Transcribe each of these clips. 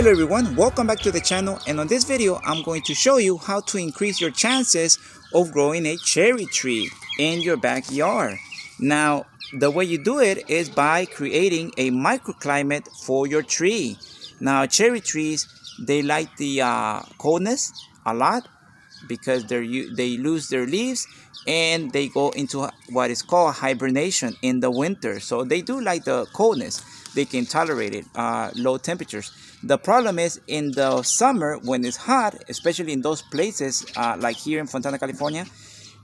Hello everyone, welcome back to the channel, and on this video I'm going to show you how to increase your chances of growing a cherry tree in your backyard. Now the way you do it is by creating a microclimate for your tree. Now cherry trees, they like the coldness a lot because they lose their leaves and they go into what is called hibernation in the winter. So they do like the coldness. They can tolerate it, low temperatures. The problem is in the summer when it's hot, especially in those places like here in Fontana, California,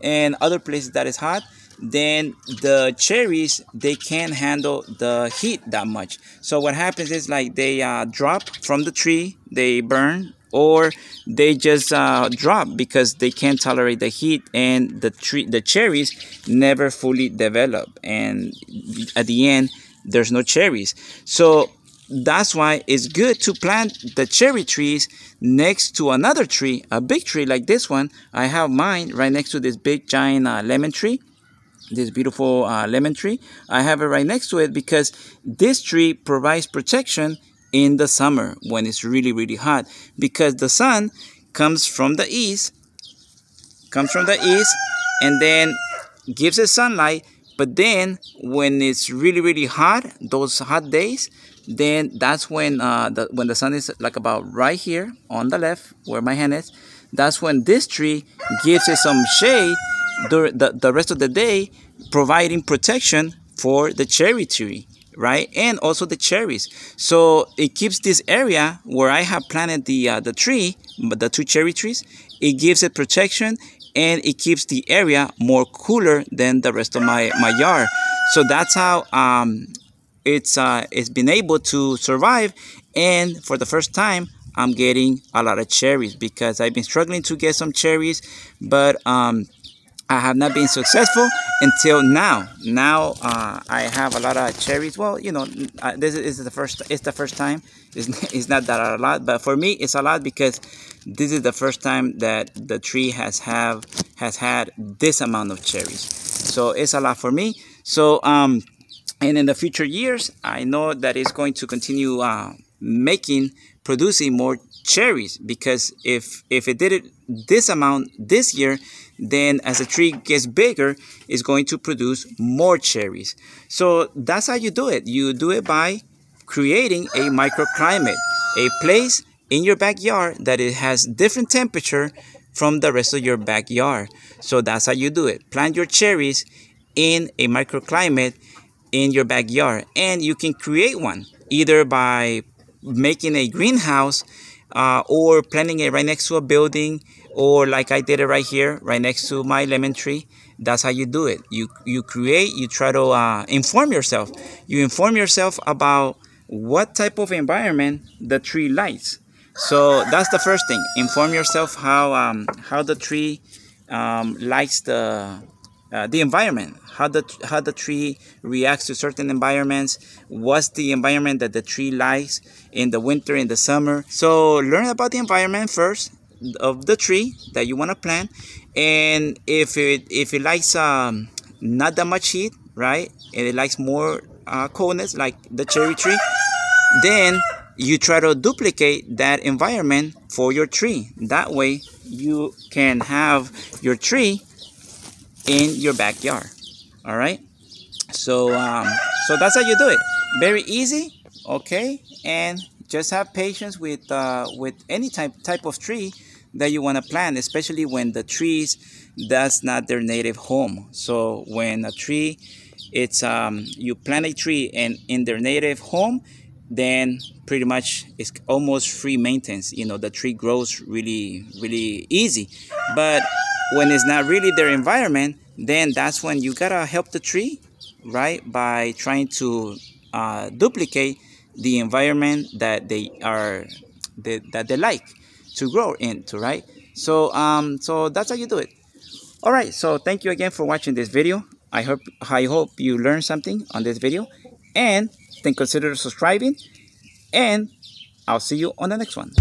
and other places that is hot, then the cherries, they can't handle the heat that much. So what happens is like they drop from the tree, they burn, or they just drop because they can't tolerate the heat, and the cherries never fully develop, and at the end there's no cherries. So that's why it's good to plant the cherry trees next to another tree, a big tree like this one. I have mine right next to this big giant lemon tree, this beautiful lemon tree. I have it right next to it because this tree provides protection in the summer when it's really hot, because the sun comes from the east and then gives it sunlight. But then when it's really hot, those hot days, then that's when when the sun is like about right here on the left where my hand is, that's when this tree gives it some shade the rest of the day, providing protection for the cherry tree, right? And also the cherries. So it keeps this area where I have planted the tree, the two cherry trees, it gives it protection, and it keeps the area more cooler than the rest of my yard. So that's how it's been able to survive. And for the first time, I'm getting a lot of cherries because I've been struggling to get some cherries, but I have not been successful until now. Now I have a lot of cherries. Well, you know, this is the first. It's the first time. It's not that a lot, but for me it's a lot because this is the first time that the tree has had this amount of cherries. So it's a lot for me. So and in the future years, I know that it's going to continue producing more cherries, because if it did it this amount this year, then as the tree gets bigger, it's going to produce more cherries. So that's how you do it. You do it by creating a microclimate, a place in your backyard that it has different temperature from the rest of your backyard. So that's how you do it. Plant your cherries in a microclimate in your backyard, and you can create one either by making a greenhouse or planting it right next to a building, or like I did it right here, right next to my lemon tree. That's how you do it. You create, you try to inform yourself. You inform yourself about what type of environment the tree likes. So that's the first thing. Inform yourself how the tree likes the environment, how the tree reacts to certain environments. What's the environment that the tree likes in the winter, in the summer? So learn about the environment first of the tree that you want to plant, and if it likes not that much heat, right, and it likes more coldness like the cherry tree, then you try to duplicate that environment for your tree. That way you can have your tree in your backyard. All right, so so that's how you do it. Very easy, okay? And just have patience with any type of tree that you want to plant, especially when the trees, that's not their native home. So when a tree, it's you plant a tree and in their native home, then pretty much it's almost free maintenance. You know, the tree grows really easy. But when it's not really their environment, then that's when you gotta help the tree, right, by trying to duplicate the environment that they like to grow into, right? So so that's how you do it. All right, so thank you again for watching this video. I hope you learned something on this video, and then consider subscribing, and I'll see you on the next one.